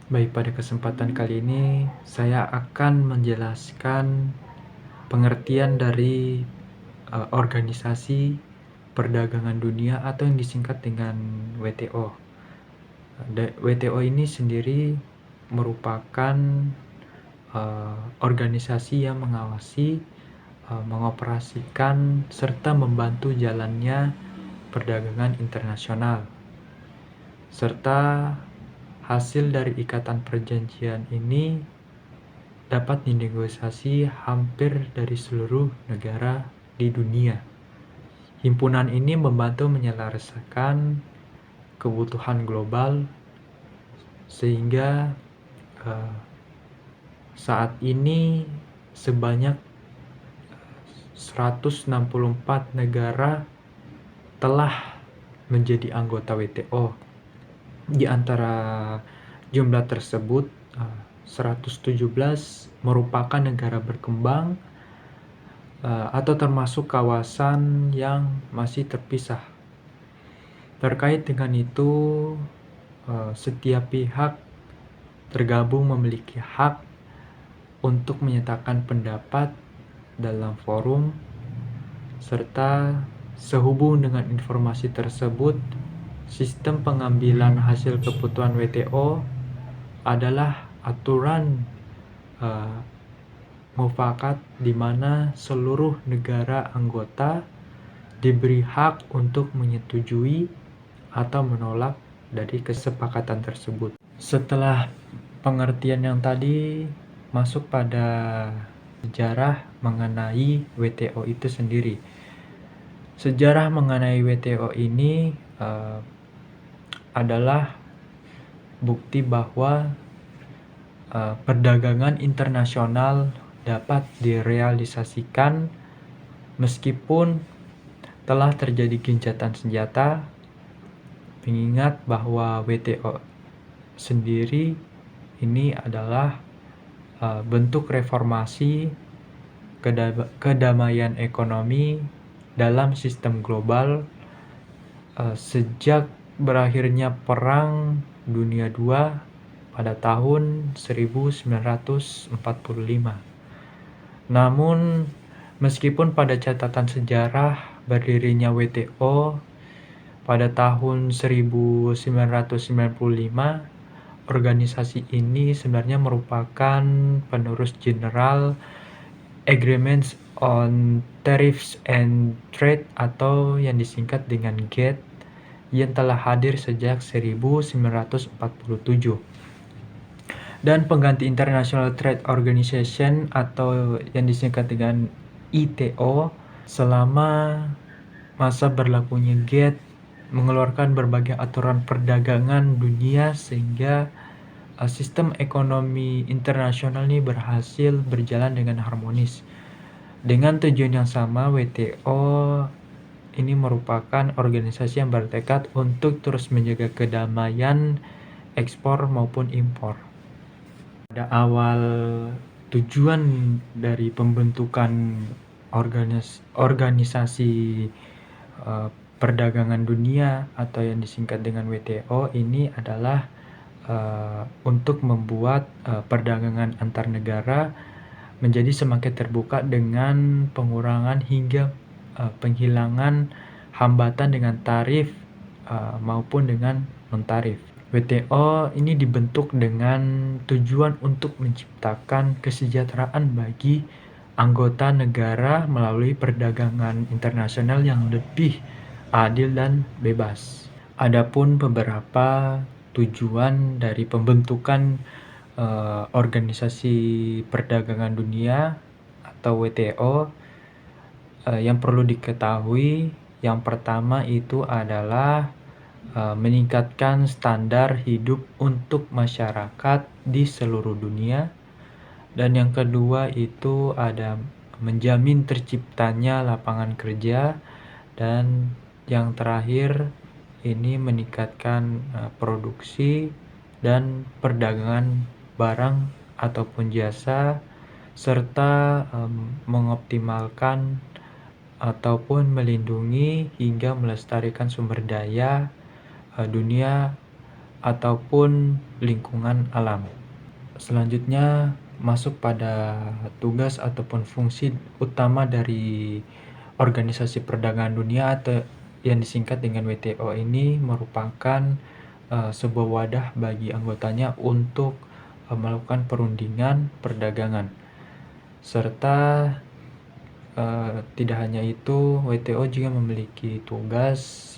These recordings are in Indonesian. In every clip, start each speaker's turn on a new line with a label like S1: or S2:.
S1: Baik, pada kesempatan kali ini saya akan menjelaskan pengertian dari Organisasi Perdagangan Dunia atau yang disingkat dengan WTO. WTO ini sendiri merupakan organisasi yang mengawasi, mengoperasikan, serta membantu jalannya perdagangan internasional, serta hasil dari ikatan perjanjian ini dapat dinegosiasi hampir dari seluruh negara di dunia. Himpunan ini membantu menyelesaikan kebutuhan global sehingga saat ini sebanyak 164 negara telah menjadi anggota WTO. Di antara jumlah tersebut, 117 merupakan negara berkembang atau termasuk kawasan yang masih terpisah. Terkait dengan itu, setiap pihak tergabung memiliki hak untuk menyatakan pendapat dalam forum, serta sehubung dengan informasi tersebut, sistem pengambilan hasil keputusan WTO adalah aturan mufakat di mana seluruh negara anggota diberi hak untuk menyetujui atau menolak dari kesepakatan tersebut. Setelah pengertian yang tadi, masuk pada sejarah mengenai WTO itu sendiri. Sejarah mengenai WTO ini adalah bukti bahwa perdagangan internasional dapat direalisasikan meskipun telah terjadi gencatan senjata, mengingat bahwa WTO sendiri ini adalah bentuk reformasi kedamaian ekonomi dalam sistem global sejak berakhirnya Perang Dunia II pada tahun 1945. Namun, meskipun pada catatan sejarah berdirinya WTO pada tahun 1995, organisasi ini sebenarnya merupakan penerus General Agreements on Tariffs and Trade atau yang disingkat dengan GATT yang telah hadir sejak 1947. Dan pengganti International Trade Organization atau yang disingkat dengan ITO selama masa berlakunya GATT mengeluarkan berbagai aturan perdagangan dunia sehingga sistem ekonomi internasional ini berhasil berjalan dengan harmonis. Dengan tujuan yang sama, WTO ini merupakan organisasi yang bertekad untuk terus menjaga kedamaian ekspor maupun impor. Pada awal tujuan dari pembentukan organisasi perdagangan dunia atau yang disingkat dengan WTO ini adalah untuk membuat perdagangan antar negara menjadi semakin terbuka dengan pengurangan hingga penghilangan hambatan dengan tarif maupun dengan non-tarif. WTO ini dibentuk dengan tujuan untuk menciptakan kesejahteraan bagi anggota negara melalui perdagangan internasional yang lebih adil dan bebas. Adapun beberapa tujuan dari pembentukan Organisasi Perdagangan Dunia atau WTO yang perlu diketahui, yang pertama itu adalah meningkatkan standar hidup untuk masyarakat di seluruh dunia, dan yang kedua itu ada menjamin terciptanya lapangan kerja, dan yang terakhir ini meningkatkan produksi dan perdagangan barang ataupun jasa, serta mengoptimalkan ataupun melindungi hingga melestarikan sumber daya dunia ataupun lingkungan alam. Selanjutnya masuk pada tugas ataupun fungsi utama dari Organisasi Perdagangan Dunia atau yang disingkat dengan WTO ini merupakan sebuah wadah bagi anggotanya untuk melakukan perundingan perdagangan. Serta tidak hanya itu, WTO juga memiliki tugas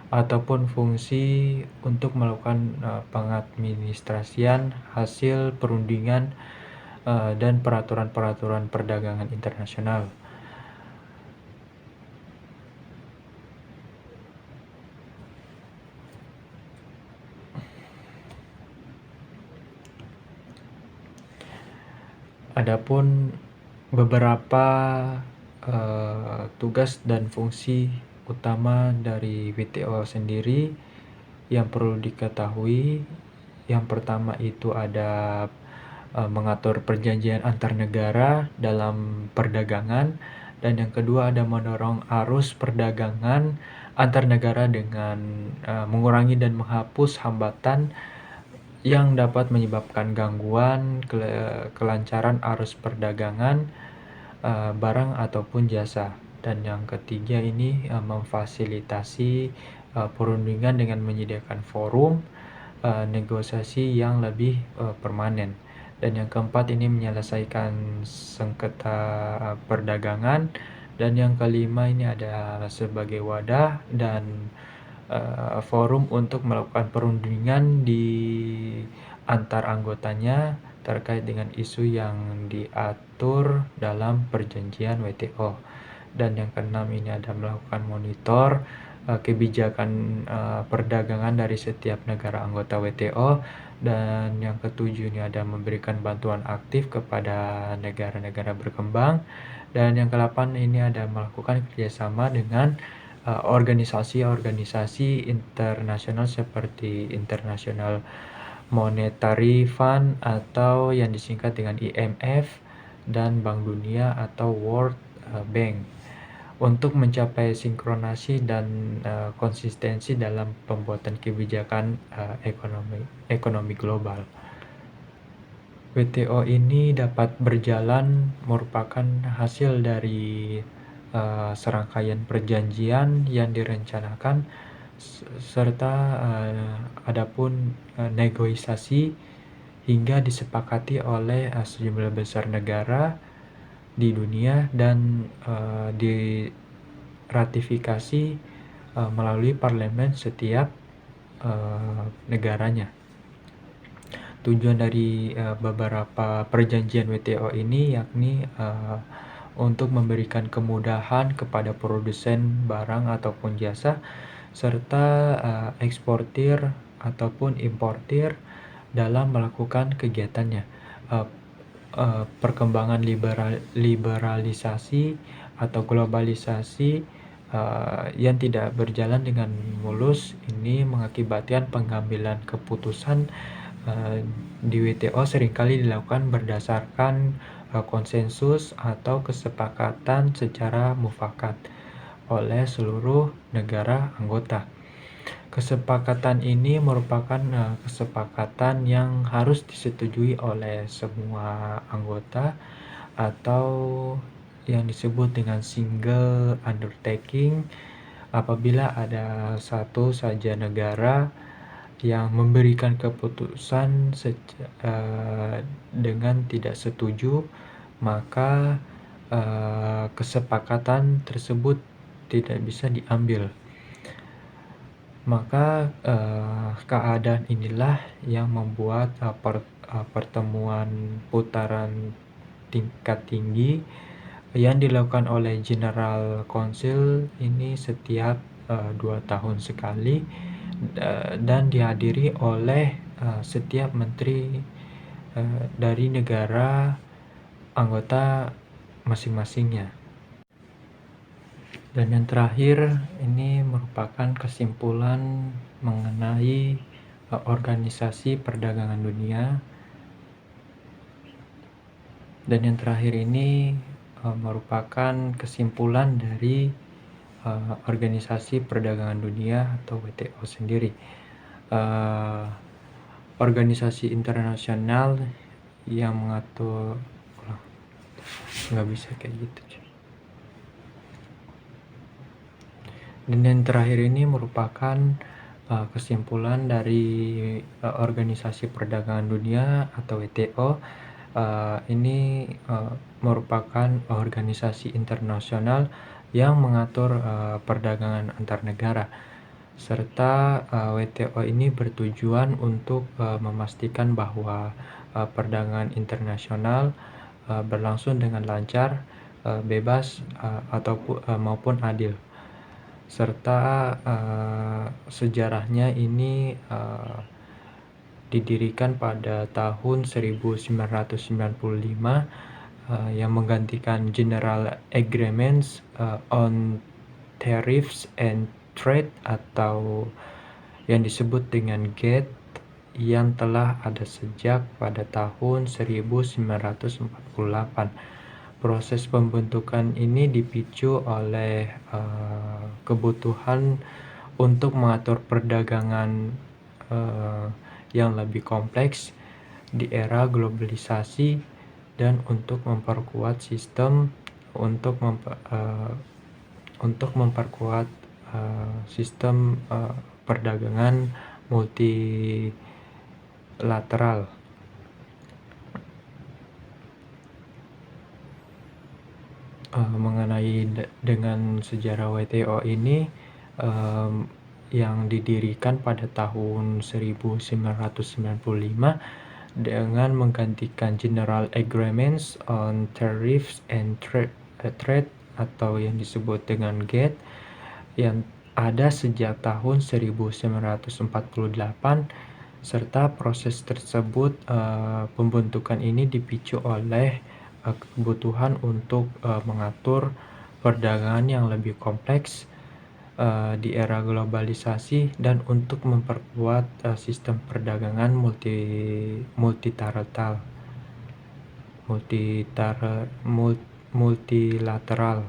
S1: ataupun fungsi untuk melakukan pengadministrasian hasil perundingan dan peraturan-peraturan perdagangan internasional. Adapun beberapa tugas dan fungsi utama dari WTO sendiri yang perlu diketahui, yang pertama itu ada mengatur perjanjian antar negara dalam perdagangan, dan yang kedua ada mendorong arus perdagangan antar negara dengan mengurangi dan menghapus hambatan yang dapat menyebabkan gangguan kelancaran arus perdagangan barang ataupun jasa. Dan yang ketiga ini memfasilitasi perundingan dengan menyediakan forum negosiasi yang lebih permanen. Dan yang keempat ini menyelesaikan sengketa perdagangan. Dan yang kelima ini adalah sebagai wadah dan forum untuk melakukan perundingan di antar anggotanya terkait dengan isu yang diatur dalam perjanjian WTO. Dan yang keenam ini ada melakukan monitor kebijakan perdagangan dari setiap negara anggota WTO. Dan yang ketujuh ini ada memberikan bantuan aktif kepada negara-negara berkembang. Dan yang kedelapan ini ada melakukan kerjasama dengan organisasi-organisasi internasional seperti International Monetary Fund atau yang disingkat dengan IMF dan Bank Dunia atau World Bank untuk mencapai sinkronasi dan konsistensi dalam pembuatan kebijakan ekonomi global. WTO ini dapat berjalan merupakan hasil dari serangkaian perjanjian yang direncanakan serta adapun negosiasi hingga disepakati oleh sejumlah besar negara di dunia dan diratifikasi melalui parlemen setiap negaranya. Tujuan dari beberapa perjanjian WTO ini yakni untuk memberikan kemudahan kepada produsen barang ataupun jasa serta eksportir ataupun importir dalam melakukan kegiatannya. Perkembangan liberalisasi atau globalisasi yang tidak berjalan dengan mulus ini mengakibatkan pengambilan keputusan di WTO seringkali dilakukan berdasarkan konsensus atau kesepakatan secara mufakat oleh seluruh negara anggota. Kesepakatan ini merupakan kesepakatan yang harus disetujui oleh semua anggota atau yang disebut dengan single undertaking apabila ada satu saja negara yang memberikan keputusan dengan tidak setuju, maka kesepakatan tersebut tidak bisa diambil. Maka keadaan inilah yang membuat pertemuan putaran tingkat tinggi yang dilakukan oleh General Council ini setiap 2 tahun sekali dan dihadiri oleh setiap menteri dari negara anggota masing-masingnya. Dan yang terakhir ini merupakan kesimpulan mengenai Organisasi Perdagangan Dunia. Dan yang terakhir ini merupakan kesimpulan dari Organisasi Perdagangan Dunia atau WTO sendiri. eee, organisasi internasional yang mengatur nggak bisa kayak gitu cuy. Dan yang terakhir ini merupakan kesimpulan dari Organisasi Perdagangan Dunia atau WTO. Ini merupakan organisasi internasional yang mengatur perdagangan antar negara, serta WTO ini bertujuan untuk memastikan bahwa perdagangan internasional berlangsung dengan lancar, bebas, ataupun maupun adil. Serta sejarahnya ini didirikan pada tahun 1995 yang menggantikan General Agreements on Tariffs and Trade atau yang disebut dengan GATT yang telah ada sejak pada tahun 1948. Proses pembentukan ini dipicu oleh kebutuhan untuk mengatur perdagangan yang lebih kompleks di era globalisasi dan untuk memperkuat sistem untuk memperkuat sistem perdagangan multilateral. Mengenai dengan sejarah WTO ini yang didirikan pada tahun 1995 dengan menggantikan General Agreements on Tariffs and Trade atau yang disebut dengan GATT yang ada sejak tahun 1948, serta proses tersebut pembentukan ini dipicu oleh kebutuhan untuk mengatur perdagangan yang lebih kompleks di era globalisasi dan untuk memperkuat sistem perdagangan multilateral.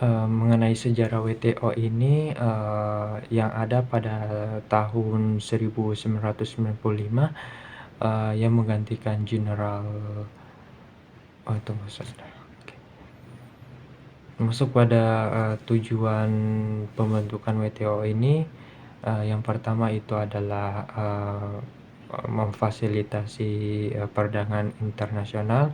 S1: Mengenai sejarah WTO ini yang ada pada tahun 1995 yang menggantikan tunggu sebentar. Masuk pada tujuan pembentukan WTO ini, yang pertama itu adalah memfasilitasi perdagangan internasional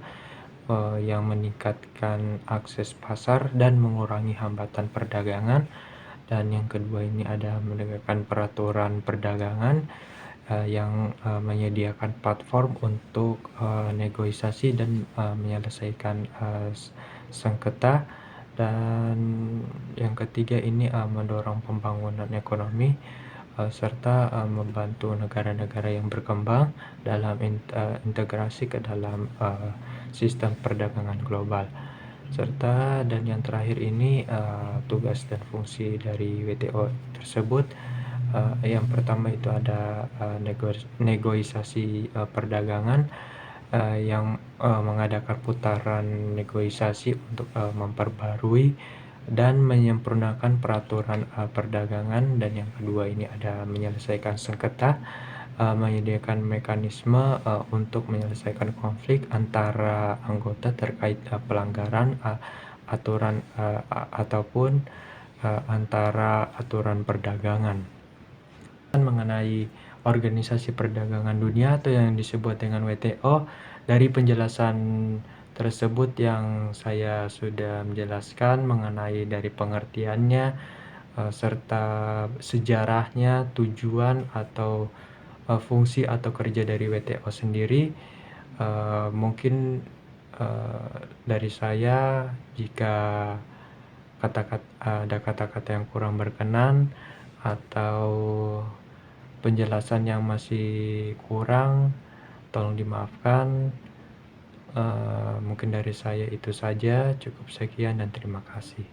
S1: yang meningkatkan akses pasar dan mengurangi hambatan perdagangan. Dan yang kedua ini ada menegakkan peraturan perdagangan yang menyediakan platform untuk negosiasi dan menyelesaikan sengketa. Dan yang ketiga ini mendorong pembangunan ekonomi serta membantu negara-negara yang berkembang dalam integrasi ke dalam sistem perdagangan global. Serta dan yang terakhir ini tugas dan fungsi dari WTO tersebut. Yang pertama itu ada negosiasi perdagangan yang mengadakan putaran negosiasi untuk memperbarui dan menyempurnakan peraturan perdagangan. Dan yang kedua ini ada menyelesaikan sengketa, menyediakan mekanisme untuk menyelesaikan konflik antara anggota terkait pelanggaran aturan ataupun antara aturan perdagangan. Mengenai Organisasi Perdagangan Dunia atau yang disebut dengan WTO, dari penjelasan tersebut yang saya sudah menjelaskan mengenai dari pengertiannya serta sejarahnya, tujuan atau fungsi atau kerja dari WTO sendiri, mungkin dari saya jika ada kata-kata yang kurang berkenan atau penjelasan yang masih kurang, tolong dimaafkan. Mungkin dari saya itu saja, cukup sekian dan terima kasih.